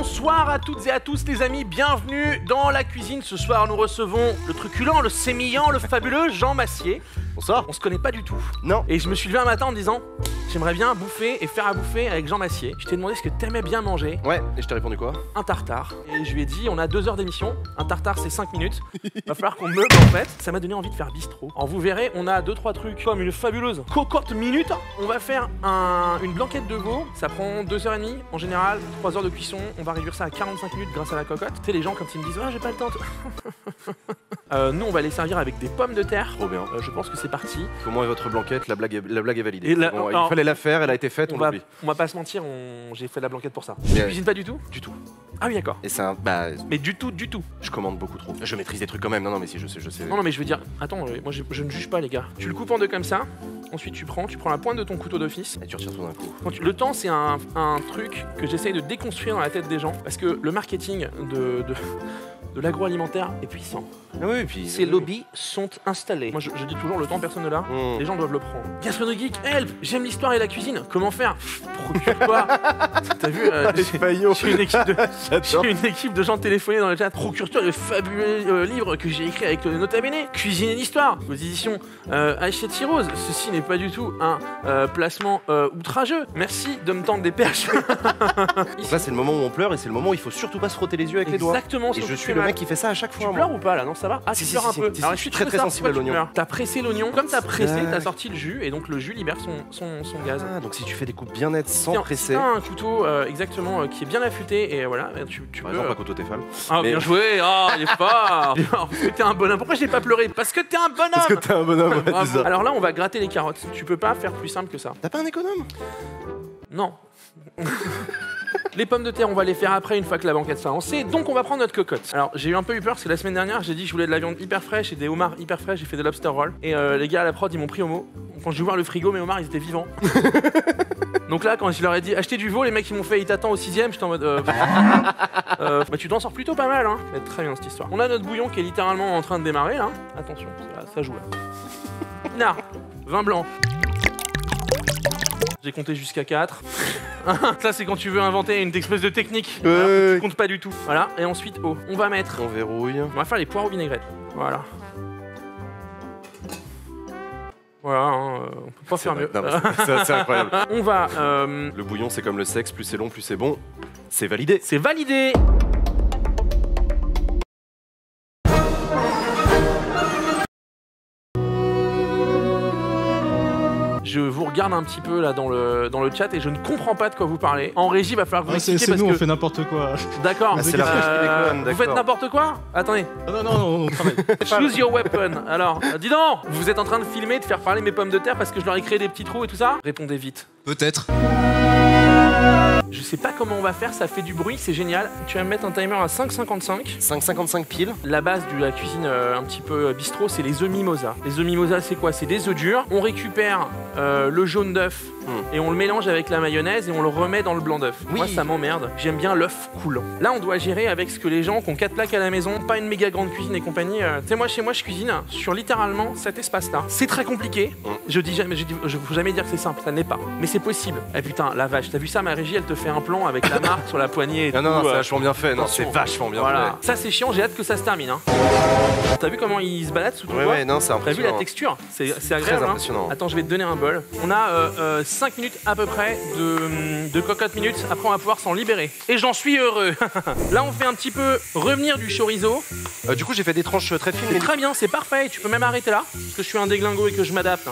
Bonsoir à toutes et à tous les amis, bienvenue dans la cuisine. Ce soir nous recevons le truculent, le sémillant, le fabuleux Jean Massier. Bonsoir. On se connaît pas du tout. Non. Et je me suis levé un matin en me disant j'aimerais bien bouffer et faire à bouffer avec Jean Massier. Je t'ai demandé ce que t'aimais bien manger. Ouais, et je t'ai répondu quoi? Un tartare. Et je lui ai dit on a 2 heures d'émission, un tartare c'est 5 minutes. Va falloir qu'on meuble en fait. Ça m'a donné envie de faire bistrot. Alors vous verrez, on a 2-3 trucs comme une fabuleuse cocotte minute. On va faire une blanquette de veau. Ça prend 2h30 en général, 3 heures de cuisson. On va réduire ça à 45 minutes grâce à la cocotte. Tu sais les gens quand ils me disent ah j'ai pas le temps. Nous on va les servir avec des pommes de terre. Trop bien. Je pense que c'est parti. Comment est votre blanquette? La blague est validée. Et la- Bon, alors, il fallait la faire, elle a été faite, on l'oublie. On va pas se mentir, j'ai fait la blanquette pour ça. Mais- Tu cuisines pas du tout? Du tout. Ah oui d'accord. Et c'est un... Bah, Mais du tout. je commande beaucoup trop. Je maîtrise des trucs quand même. Non, mais si, je sais. Non mais je veux dire, attends, moi je ne juge pas les gars. Tu le coupes en deux comme ça, ensuite tu prends la pointe de ton couteau d'office. Et tu retires tout d'un coup. Le temps c'est un truc que j'essaye de déconstruire dans la tête des gens parce que le marketing de l'agroalimentaire est puissant. Ah oui, puis... Ces lobbies sont installés. Moi je dis toujours le temps personne ne l'a, les gens doivent le prendre. Gastronomique, help, j'aime l'histoire et la cuisine. Comment faire? Procure-toi. T'as vu j'ai une équipe de gens téléphonés dans le chat. Procure-toi le fabuleux livre que j'ai écrit avec Nota Bene. Cuisine et l'histoire. Aux éditions Hachette Rose. Ceci n'est pas du tout un placement outrageux. Merci de me tendre des perches. Là, c'est le moment où on pleure et c'est le moment où il faut surtout pas se frotter les yeux avec les doigts. Exactement. Et je suis le mec qui fait ça à chaque fois. Tu pleures ou pas là? Non, ça va? Ah, Si, tu si, pleures un si, peu. si, Alors, si, je suis très, très savoir sensible à pourquoi tu l'oignon. pleures. T'as pressé l'oignon. Comme t'as pressé, t'as sorti le jus et donc le jus libère son gaz. Ah, donc si tu fais des coupes bien nettes sans Tiens, presser... t'as un couteau exactement qui est bien affûté et voilà, tu Par peux. exemple, un couteau Tefal. Ah, Mais- bien joué! Ah, il est fort! Parce que t'es un bonhomme. Pourquoi j'ai pas pleuré? Parce que t'es un bonhomme! Parce que t'es un bonhomme, ouais, Bravo. c'est ça. Alors là, on va gratter les carottes. Tu peux pas faire plus simple que ça. T'as pas un économe? Non. Les pommes de terre, on va les faire après, une fois que la banquette sera lancée. Donc, on va prendre notre cocotte. Alors, j'ai eu un peu eu peur parce que la semaine dernière, j'ai dit que je voulais de la viande hyper fraîche et des homards hyper fraîches. J'ai fait des lobster rolls. Et les gars à la prod, ils m'ont pris au mot. Quand je vais voir le frigo, mes homards, ils étaient vivants. Donc là, quand je leur ai dit achetez du veau, les mecs, ils m'ont fait il t'attend au 6ème. J'étais en mode. Bah, tu t'en sors plutôt pas mal, hein. Ça va être très bien cette histoire. On a notre bouillon qui est littéralement en train de démarrer, là. Attention, ça joue là. Pinard, vin blanc. J'ai compté jusqu'à 4. Ça, c'est quand tu veux inventer une espèce de technique. Alors que tu comptes pas du tout. Voilà, et ensuite, eau. On va mettre. On verrouille. On va faire les poireaux vinaigrettes. Voilà. Voilà, hein, on peut pas faire mieux. Non, mais c'est incroyable. On va. Le bouillon, c'est comme le sexe, plus c'est long, plus c'est bon. C'est validé. C'est validé! Je vous regarde un petit peu là dans le chat et je ne comprends pas de quoi vous parlez. En régie, va falloir que vous C'est m'expliquiez parce nous, que... on fait n'importe quoi. D'accord. Ah, c'est la fraîche qui déconne, vous d'accord. faites n'importe quoi? Attendez. Ah non, on travaille. Choose your weapon. Alors, dis donc, vous êtes en train de filmer, de faire parler mes pommes de terre parce que je leur ai créé des petits trous et tout ça? Répondez vite. Peut-être. Je sais pas comment on va faire, ça fait du bruit, c'est génial. Tu vas me mettre un timer à 5,55. 5,55 pile. La base de la cuisine un petit peu bistrot, c'est les œufs mimosa. Les œufs mimosa, c'est quoi? C'est des œufs durs. On récupère le jaune d'œuf et on le mélange avec la mayonnaise et on le remet dans le blanc d'œuf. Oui. Moi, ça m'emmerde. J'aime bien l'œuf coulant. Là, on doit gérer avec ce que les gens qui ont 4 plaques à la maison, pas une méga grande cuisine et compagnie. Tu sais, moi, chez moi, je cuisine sur littéralement cet espace-là. C'est très compliqué. Je faut jamais dire que c'est simple, ça n'est pas. Mais c'est possible. Eh putain, la vache, t'as vu ça, ma régie, elle te fait un plan avec la marque sur la poignée et Non, tout, c'est vachement bien fait. Non, attention. c'est vachement bien Voilà. Ça, c'est chiant, j'ai hâte que ça se termine. Hein. T'as vu comment il se balade sous ton fait. doigt? Ouais, non, c'est T'as vu la impressionnant. texture? C'est Très agréable. impressionnant. Attends, je vais te donner un bol. On a 5 minutes à peu près de cocotte minutes. Après, on va pouvoir s'en libérer. Et j'en suis heureux. Là, on fait un petit peu revenir du chorizo. Du coup, j'ai fait des tranches très fines. C'est très bien, c'est parfait. Tu peux même arrêter là. Parce que je suis un déglingo et que je m'adapte.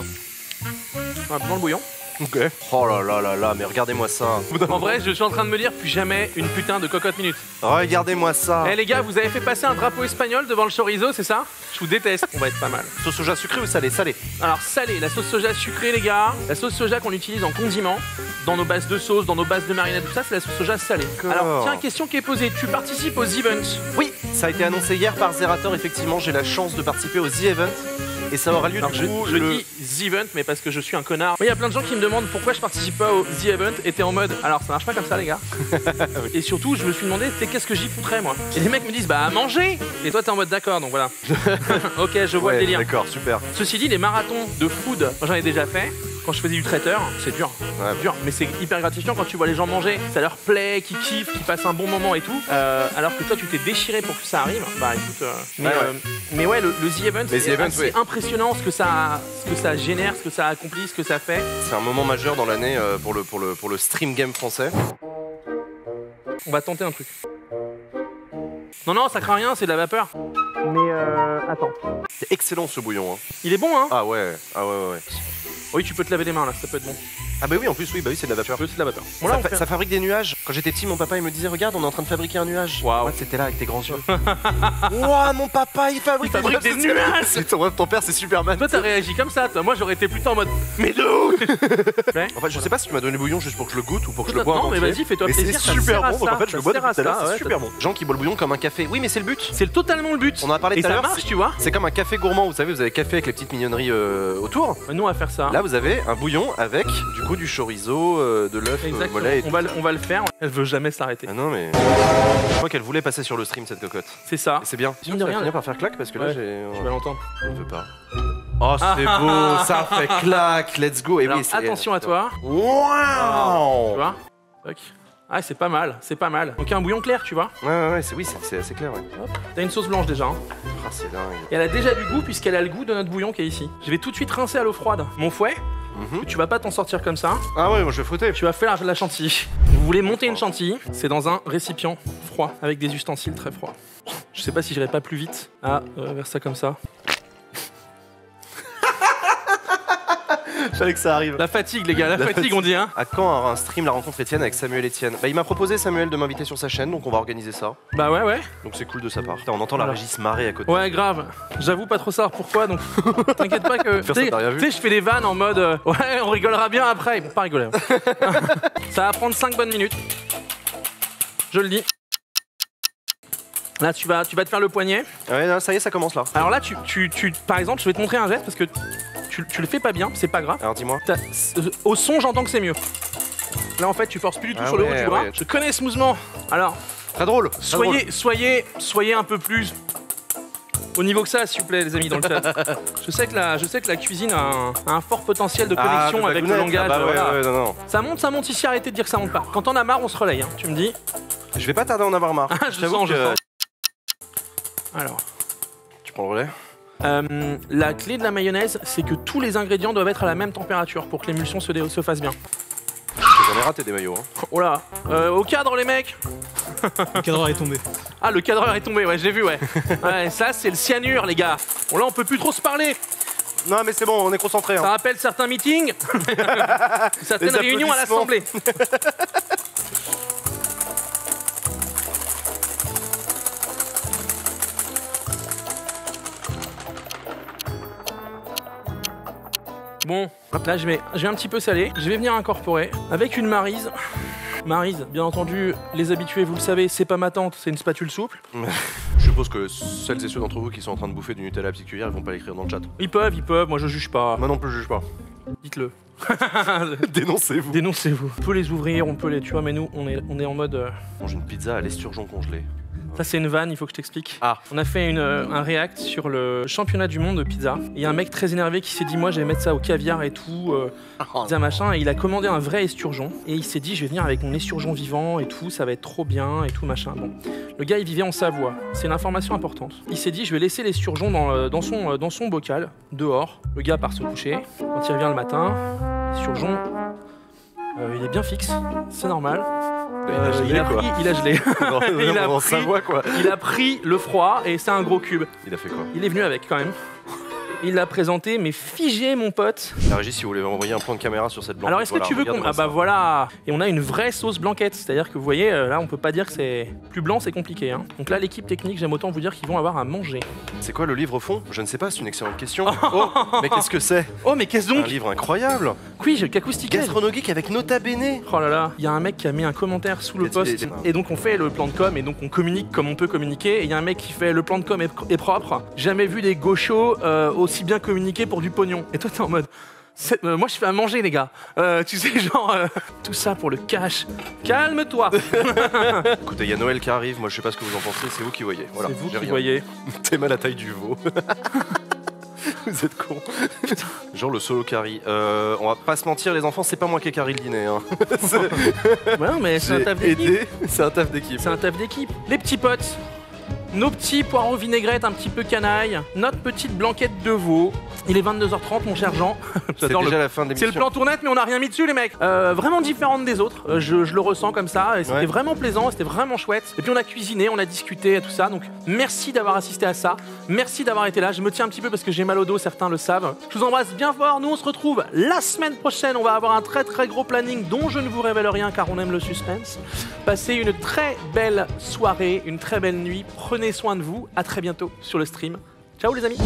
Voilà, dans le bouillon. Ok. Oh là là là là, mais regardez-moi ça. En vrai, je suis en train de me dire plus jamais une putain de cocotte minute. Regardez-moi ça. Eh les gars, vous avez fait passer un drapeau espagnol devant le chorizo, c'est ça? Je vous déteste. On va être pas mal. Sauce soja sucrée ou salée? Salée. Alors salé, la sauce soja sucrée les gars, la sauce soja qu'on utilise en condiment, dans nos bases de sauce, dans nos bases de marinade, tout ça, c'est la sauce soja salée. Alors tiens, question qui est posée, tu participes aux events? Oui, ça a été annoncé hier par Zerator, effectivement, j'ai la chance de participer au The Event. Et ça aura lieu Alors du coup je dis The Event, mais parce que je suis un connard. Il y a plein de gens qui me demandent pourquoi je participe pas au The Event et t'es en mode alors ça marche pas comme ça les gars. Oui. Et surtout je me suis demandé qu'est-ce que j'y foutrais moi. Et les mecs me disent bah à manger. Et toi t'es en mode d'accord donc voilà. Ok je vois le délire. D'accord, super. Ceci dit les marathons de food, moi j'en ai déjà fait. quand je faisais du traiteur, c'est dur. Ouais. C'est dur, mais c'est hyper gratifiant quand tu vois les gens manger. Ça leur plaît, qu'ils kiffent, qu'ils passent un bon moment et tout. Alors que toi, tu t'es déchiré pour que ça arrive. Bah écoute, mais ouais, le The Event, c'est impressionnant ce que ça génère, ce que ça accomplit, ce que ça fait. C'est un moment majeur dans l'année pour le stream game français. On va tenter un truc. Non, ça craint rien, c'est de la vapeur. Mais attends. C'est excellent ce bouillon. Hein. Il est bon, hein? Ah ouais. Oui, tu peux te laver les mains là, ça peut être bon. Ah bah oui, en plus, oui, c'est de la vapeur. C'est de la vapeur. Bon, là, Ça fabrique des nuages. Quand j'étais petit, mon papa il me disait regarde, on est en train de fabriquer un nuage. Waouh. Ouais, c'était là avec tes grands yeux. Waouh, mon papa il fabrique des nuages. Ton père c'est Superman. Toi t'as réagi comme ça, toi. Moi j'aurais été plutôt en mode mais d'où? En fait, je sais pas si tu m'as donné le bouillon juste pour que je le goûte ou pour que je le bois. Non, mais vas-y, fais-toi plaisir. C'est super bon, donc en fait je le bois depuis tout à l'heure, c'est c'est super bon. Gens qui boivent le bouillon comme un café. Oui, mais c'est le but. C'est totalement le but. On en a parlé tout à l'heure. Et ça marche, tu vois. C'est comme un café gourmand, vous savez, vous avez café avec les petites mignonneries autour. Nous on va faire ça. Là vous avez un bouillon avec du coup du chorizo, de l'œuf, mollet et tout. On va le faire. Elle veut jamais s'arrêter. Ah non mais je crois qu'elle voulait passer sur le stream cette cocotte. C'est ça. Et c'est bien. Mine de Ça va rien, finir par faire claque parce que là j'ai. Je vais l'entendre. On veut pas. Oh c'est beau, ça fait claque, let's go. Et Alors, oui, attention à toi. Waouh. Tu vois. Toc. Ah c'est pas mal, c'est pas mal. Donc un bouillon clair, tu vois. Ouais, c'est assez clair. Ouais. Hop. T'as une sauce blanche déjà. Hein. Ah c'est dingue. Et elle a déjà du goût puisqu'elle a le goût de notre bouillon qui est ici. Je vais tout de suite rincer à l'eau froide mon fouet. Tu vas pas t'en sortir comme ça. Ah ouais, moi je vais frotter. Tu vas faire la chantilly. Vous voulez monter une chantilly, c'est dans un récipient froid avec des ustensiles très froids. Je sais pas si j'irai pas plus vite. Ah, vers ça comme ça. Je savais que ça arrive. La fatigue les gars, la fatigue on dit hein. À quand un stream La Rencontre Étienne avec Samuel Etienne? Bah il m'a proposé Samuel de m'inviter sur sa chaîne, donc on va organiser ça. Bah ouais. Donc c'est cool de sa part. Putain, on entend la régie se marrer à côté. Ouais grave. J'avoue pas trop savoir pourquoi donc t'inquiète pas que. Personne t'a rien vu. Tu sais je fais des vannes en mode ouais on rigolera bien après. Ils vont pas rigoler. Hein. Ça va prendre 5 bonnes minutes. Je le dis. Là tu vas te faire le poignet. Ouais non, ça y est, ça commence là. Alors là par exemple je vais te montrer un geste parce que tu le fais pas bien, c'est pas grave. Alors dis-moi. Au son j'entends que c'est mieux. Là en fait tu forces plus du tout sur le haut du bras. Je connais ce mouvement. Alors très drôle. Soyez un peu plus au niveau que ça s'il vous plaît les amis dans le chat. je sais que la cuisine a un fort potentiel de connexion avec le langage. Non. Ça monte ici, arrêtez de dire que ça monte pas. Quand on a marre on se relaye, hein, tu me dis. Je vais pas tarder à en avoir marre. je sens. Alors. Tu prends le relais. La clé de la mayonnaise, c'est que tous les ingrédients doivent être à la même température pour que l'émulsion se fasse bien. J'en ai raté des maillots. Hein. Oh là, au cadre les mecs. Le cadreur est tombé. Ah le cadreur est tombé, ouais j'ai vu ouais. Ouais ça c'est le cyanure les gars. Bon là on peut plus trop se parler. Non mais c'est bon, on est concentré. Ça hein. rappelle certains meetings, certaines réunions à l'Assemblée. Bon, là je vais un petit peu saler, je vais venir incorporer avec une maryse. Maryse, bien entendu, les habitués, vous le savez, c'est pas ma tante, c'est une spatule souple. Je suppose que celles et ceux d'entre vous qui sont en train de bouffer du Nutella à petite cuillère, ils vont pas l'écrire dans le chat. Ils peuvent, moi je juge pas. Moi non plus, je juge pas. Dites-le. Dénoncez-vous. Dénoncez-vous. On peut les ouvrir, on peut les... Tu vois, mais nous, on est en mode... Mange une pizza à l'esturgeon congelé. Ça c'est une vanne, il faut que je t'explique. Ah. On a fait un react sur le championnat du monde de pizza. Il y a un mec très énervé qui s'est dit moi je vais mettre ça au caviar et tout, pizza machin. Et il a commandé un vrai esturgeon. Et il s'est dit je vais venir avec mon esturgeon vivant et tout, ça va être trop bien et tout machin. Bon, le gars il vivait en Savoie, c'est une information importante. Il s'est dit je vais laisser l'esturgeon dans son bocal, dehors. Le gars part se coucher. Quand il revient le matin, l'esturgeon, il est bien fixe, c'est normal. Il a pris le froid et c'est un gros cube. Il a fait quoi? Il est venu avec quand même. Il l'a présenté, mais figé mon pote. La régie, si vous voulez envoyer un plan de caméra sur cette blanquette. Alors est-ce que tu veux qu'on... Ah bah voilà. Et on a une vraie sauce blanquette. C'est-à-dire que vous voyez, là on peut pas dire que c'est... Plus blanc c'est compliqué. Hein. Donc là l'équipe technique, j'aime autant vous dire qu'ils vont avoir à manger. C'est quoi le livre fond? Je ne sais pas, c'est une excellente question. Oh, mais qu'est-ce que c'est? Oh mais qu'est-ce donc? Un livre incroyable. Oui, j'ai le Cacoustiquet. Gastronomique avec Nota Bene. Oh là là, il y a un mec qui a mis un commentaire sous le post. Et donc on fait le plan de com et donc on communique comme on peut communiquer. Et il y a un mec qui fait le plan de com est propre. Jamais vu des gauchos aussi bien communiquer pour du pognon. Et toi t'es en mode moi je fais à manger les gars. Tu sais genre tout ça pour le cash. Calme-toi. Écoutez, il y a Noël qui arrive, moi je sais pas ce que vous en pensez, c'est vous qui voyez. Voilà, c'est vous qui voyez. T'es mal à la taille du veau. Vous êtes cons. Genre le solo carry. On va pas se mentir, les enfants, c'est pas moi qui ai carry le dîner. Hein. Ouais, mais c'est un taf d'équipe. Aidé, c'est un taf d'équipe. C'est un taf d'équipe. Les petits potes, nos petits poireaux vinaigrette un petit peu canaille, notre petite blanquette de veau. Il est 22h30, mon cher Jean. C'est déjà la fin de C'est le l'émission. plan tournette, mais on n'a rien mis dessus, les mecs. Vraiment différente des autres. Je le ressens comme ça. Et c'était Ouais. vraiment plaisant, c'était vraiment chouette. Et puis on a cuisiné, on a discuté et tout ça. Donc merci d'avoir assisté à ça. Merci d'avoir été là. Je me tiens un petit peu parce que j'ai mal au dos, certains le savent. Je vous embrasse bien fort. Nous, on se retrouve la semaine prochaine. On va avoir un très très gros planning dont je ne vous révèle rien car on aime le suspense. Passez une très belle soirée, une très belle nuit. Prenez soin de vous. À très bientôt sur le stream. Ciao les amis.